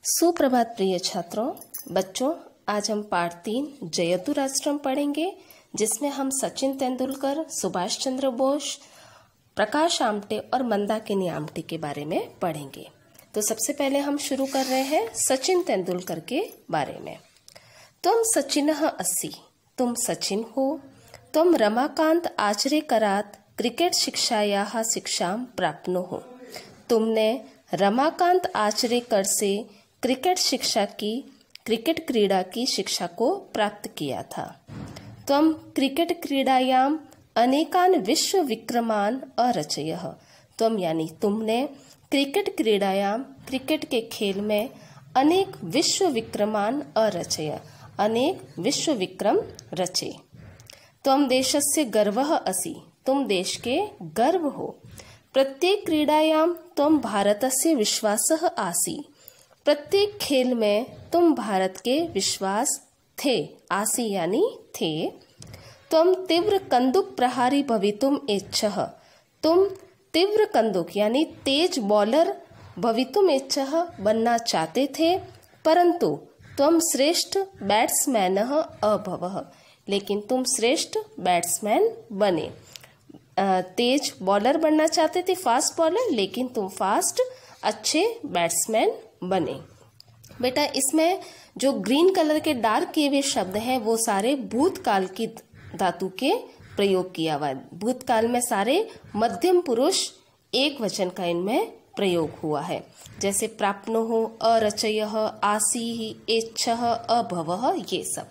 सुप्रभात प्रिय छात्रों, बच्चों। आज हम पाठ 3 जयतु राष्ट्रम पढ़ेंगे, जिसमें हम सचिन तेंदुलकर, सुभाष चंद्र बोस, प्रकाश आमटे और मंदाकिनी आमटे के बारे में पढ़ेंगे। तो सबसे पहले हम शुरू कर रहे हैं सचिन तेंदुलकर के बारे में। त्वं सचिनः असि, तुम सचिन हो। त्वं रमाकांत आचरेकरात् क्रिकेट शिक्षायाः शिक्षां प्राप्नोः, तुमने रमाकांत आचरेकर से क्रिकेट क्रीड़ा की शिक्षा को प्राप्त किया था। त्वं क्रिकेट क्रीड़ायाम अनेकान विश्व विक्रमान अरचयः, त्वं यानी तुमने क्रिकेट क्रीड़ायाम क्रिकेट के खेल में अनेक विश्व विक्रमान अरचय, अनेक विश्व विक्रम रचे। त्वं देशस्य गर्वः असि, तुम देश के गर्व हो। प्रत्येक क्रीड़ायाम त्वं भारतस्य विश्वासः आसि, प्रत्येक खेल में तुम भारत के विश्वास थे। आसी यानी थे। त्वं तीव्र कंदुक प्रहारी भवितुम इच्छः, तुम तीव्र कंदुक यानी तेज बॉलर भवितुम इच्छः बनना चाहते थे, परंतु त्वं श्रेष्ठ बैट्समैनः अभवः, लेकिन तुम श्रेष्ठ बैट्समैन बने। तेज बॉलर बनना चाहते थे, फास्ट बॉलर, लेकिन तुम फास्ट अच्छे बैट्समैन बने। बेटा, इसमें जो ग्रीन कलर के डार्क किए हुए शब्द हैं वो सारे भूतकाल की धातु के प्रयोग किया हुआ है। भूतकाल में सारे मध्यम पुरुष एक वचन का इनमें प्रयोग हुआ है, जैसे प्राप्नोः, अरचयः, आसीः, एच्छः, अभवः, ये सब।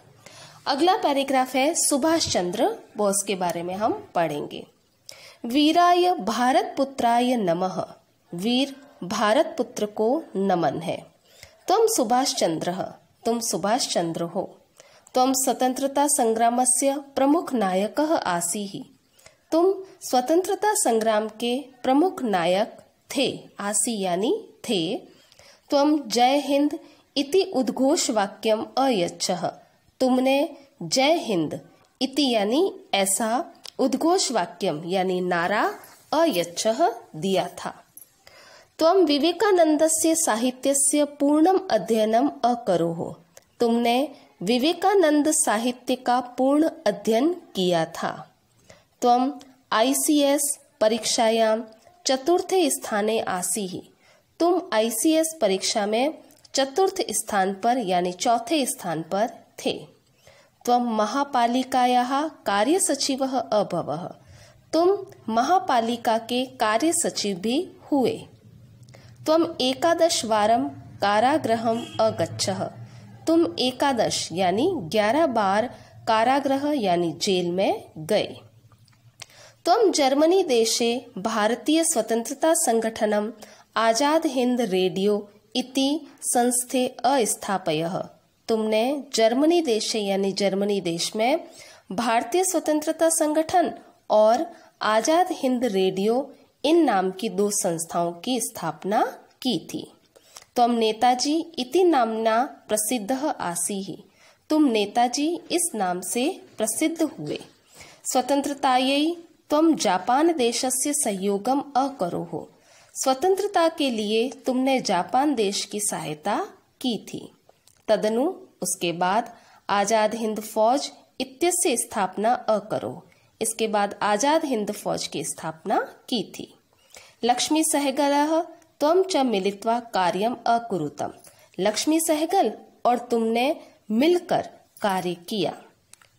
अगला पैराग्राफ है सुभाष चंद्र बोस के बारे में हम पढ़ेंगे। वीराय भारत पुत्राय नमः, वीर भारत पुत्र को नमन है। त्वं सुभाष चंद्रः, तुम सुभाष चंद्र हो। त्वं स्वतंत्रता संग्रामस्य प्रमुख नायकः आसीः, तुम स्वतंत्रता संग्राम के प्रमुख नायक थे। आसी यानी थे। त्वं जय हिंद इति उद्घोष वाक्यम अयच्छः, तुमने जय हिंद इति यानी ऐसा उद्घोष वाक्यम यानी नारा अयच्छः दिया था। त्वं विवेकानंदस्य साहित्यस्य पूर्णम अध्ययनम अकरोः, तुमने विवेकानंद साहित्य का पूर्ण अध्ययन किया था। त्वं ICS परीक्षायां चतुर्थे स्थाने आसीः, तुम ICS परीक्षा में चतुर्थ स्थान पर यानी चौथे स्थान पर थे। त्वं महापालिकायाः कार्य सचिवः अभवः, तुम महापालिका के कार्य सचिव भी हुए। त्वं 11 वारं कारागृहम् अगच्छः, तुम 11 यानी 11 बार कारागृह यानी जेल में गए। त्वं जर्मनी देशे भारतीय स्वतंत्रता संगठनम आजाद हिंद रेडियो इति संस्थे अस्थापयः, तुमने जर्मनी देशे यानी जर्मनी देश में भारतीय स्वतंत्रता संगठन और आजाद हिंद रेडियो इन नाम की 2 संस्थाओं की स्थापना की थी। त्वं नेताजी इति नाम्ना प्रसिद्धः आसीः, तुम नेताजी इस नाम से प्रसिद्ध हुए। स्वतंत्रतायै त्वं जापान देशस्य सहयोगम अकरोः, स्वतंत्रता के लिए तुमने जापान देश की सहायता की थी। तदनु उसके बाद आजाद हिंद फौज इत्यस्य स्थापना अकरोः, इसके बाद आजाद हिंद फौज की स्थापना की थी। लक्ष्मी सहगलः त्वं च मिलित्वा कार्यम अकुरुतम, लक्ष्मी सहगल और तुमने मिलकर कार्य किया।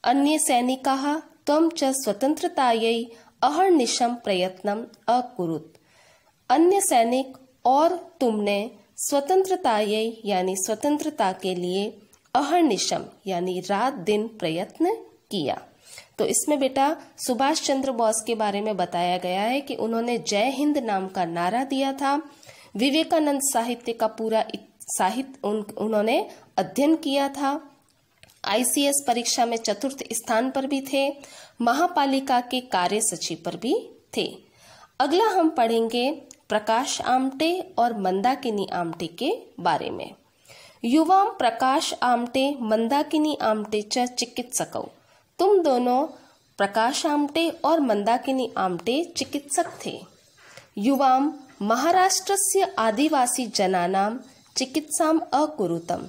अन्य सैनिकाः त्वं च स्वतंत्रतायै अहर्निशं प्रयत्नम अकुरुत, अन्य सैनिक और तुमने स्वतंत्रतायै यानी स्वतंत्रता के लिए अहर्निशम यानी रात दिन प्रयत्न किया। तो इसमें बेटा सुभाष चंद्र बोस के बारे में बताया गया है कि उन्होंने जय हिंद नाम का नारा दिया था। विवेकानंद साहित्य का पूरा साहित्य उन्होंने अध्ययन किया था। ICS परीक्षा में चतुर्थ स्थान पर भी थे। महापालिका के कार्य सचिव पर भी थे। अगला हम पढ़ेंगे प्रकाश आमटे और मंदाकिनी आमटे के बारे में। युवाम प्रकाश आमटे मंदाकिनी आमटे च चिकित्सकौ, तुम दोनों प्रकाश आमटे और मंदाकिनी आमटे चिकित्सक थे। युवाम महाराष्ट्रस्य आदिवासी जनानां चिकित्साम अकुरुतम।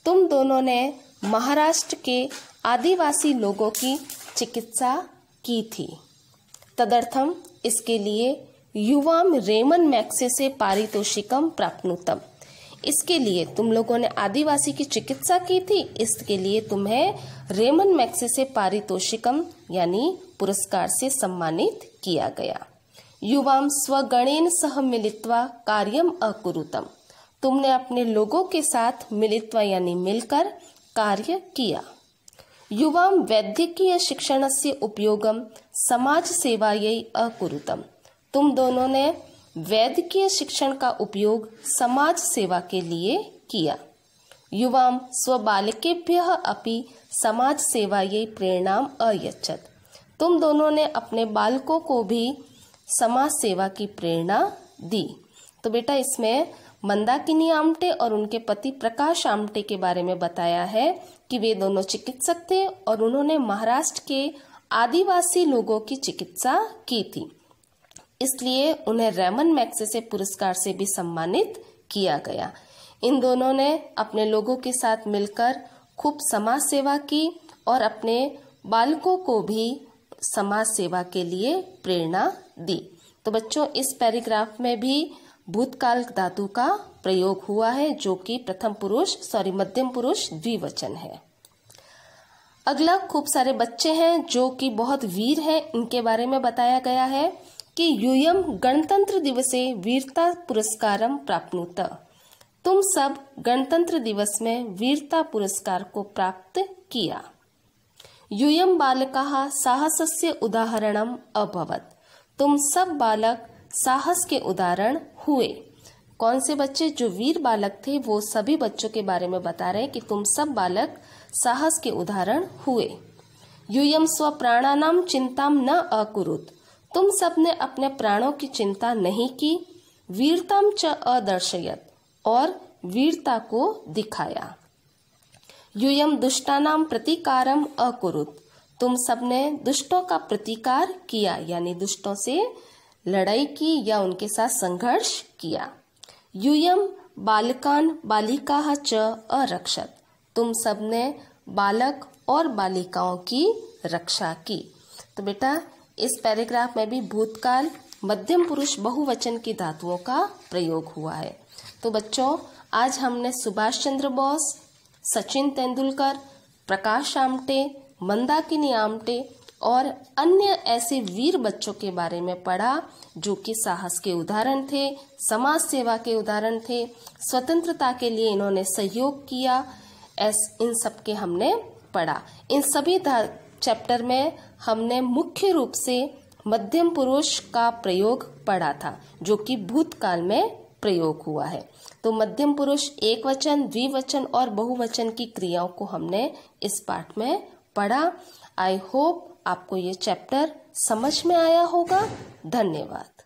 तुम दोनों ने महाराष्ट्र के आदिवासी लोगों की चिकित्सा की थी। तदर्थम, इसके लिए युवाम रेमन मैग्सेसे पारितोषिकम प्राप्नुतम। इसके लिए तुम लोगों ने आदिवासी की चिकित्सा की थी, इसके लिए तुम्हें रेमन मैग्सेसे पारितोषिकम यानी पुरस्कार से सम्मानित किया गया। युवाम स्वगणेन सह मिलित्वा कार्यम अकुरुतम। तुमने अपने लोगों के साथ मिलित्वा यानी मिलकर कार्य किया। युवाम वैद्यकीय शिक्षणस्य उपयोगम समाज सेवायै अकुरुतम। तुम दोनों ने वैद्यकीय शिक्षण का उपयोग समाज सेवा के लिए किया। युवाम स्वबालकेभ्यः अपि समाज सेवायै प्रेरणाम अयच्छत्। तुम दोनों ने अपने बालकों को भी समाज सेवा की प्रेरणा दी। तो बेटा इसमें मंदाकिनी आमटे और उनके पति प्रकाश आमटे के बारे में बताया है कि वे दोनों चिकित्सक थे और उन्होंने महाराष्ट्र के आदिवासी लोगों की चिकित्सा की थी, इसलिए उन्हें रेमन मैग्सेसे पुरस्कार से भी सम्मानित किया गया। इन दोनों ने अपने लोगों के साथ मिलकर खूब समाज सेवा की और अपने बालकों को भी समाज सेवा के लिए प्रेरणा दी। तो बच्चों इस पैराग्राफ में भी भूतकाल धातु का प्रयोग हुआ है जो कि मध्यम पुरुष द्विवचन है। अगला खूब सारे बच्चे हैं जो कि बहुत वीर हैं, इनके बारे में बताया गया है कि यूयम गणतंत्र दिवसे वीरता पुरस्कारम प्राप्नुत। तुम सब गणतंत्र दिवस में वीरता पुरस्कार को प्राप्त किया। यूयम बालकाः साहसस्य उदाहरणम अभवत्। तुम सब बालक साहस के उदाहरण हुए। कौन से बच्चे? जो वीर बालक थे वो सभी बच्चों के बारे में बता रहे हैं कि तुम सब बालक साहस के उदाहरण हुए। यूयम स्वप्राणानाम चिंताम न अकुरुत। तुम सब ने अपने प्राणों की चिंता नहीं की। वीरताम च अदर्शयत, और वीरता को दिखाया। यूयम दुष्टानाम प्रतिकारम अकुरुत। तुम सब ने दुष्टों का प्रतिकार किया यानी दुष्टों से लड़ाई की या उनके साथ संघर्ष किया। यूयम बालकान बालिकाः च अरक्षत। तुम सब ने बालक और बालिकाओं की रक्षा की। तो बेटा इस पैराग्राफ में भी भूतकाल मध्यम पुरुष बहुवचन की धातुओं का प्रयोग हुआ है। तो बच्चों आज हमने सुभाष चंद्र बोस, सचिन तेंदुलकर, प्रकाश आमटे, मंदाकिनी आमटे और अन्य ऐसे वीर बच्चों के बारे में पढ़ा जो कि साहस के उदाहरण थे, समाज सेवा के उदाहरण थे, स्वतंत्रता के लिए इन्होंने सहयोग किया। इन सब के हमने पढ़ा। इन सभी चैप्टर में हमने मुख्य रूप से मध्यम पुरुष का प्रयोग पढ़ा था जो कि भूतकाल में प्रयोग हुआ है। तो मध्यम पुरुष एक वचन, द्विवचन और बहुवचन की क्रियाओं को हमने इस पाठ में पढ़ा। आई होप आपको ये चैप्टर समझ में आया होगा। धन्यवाद।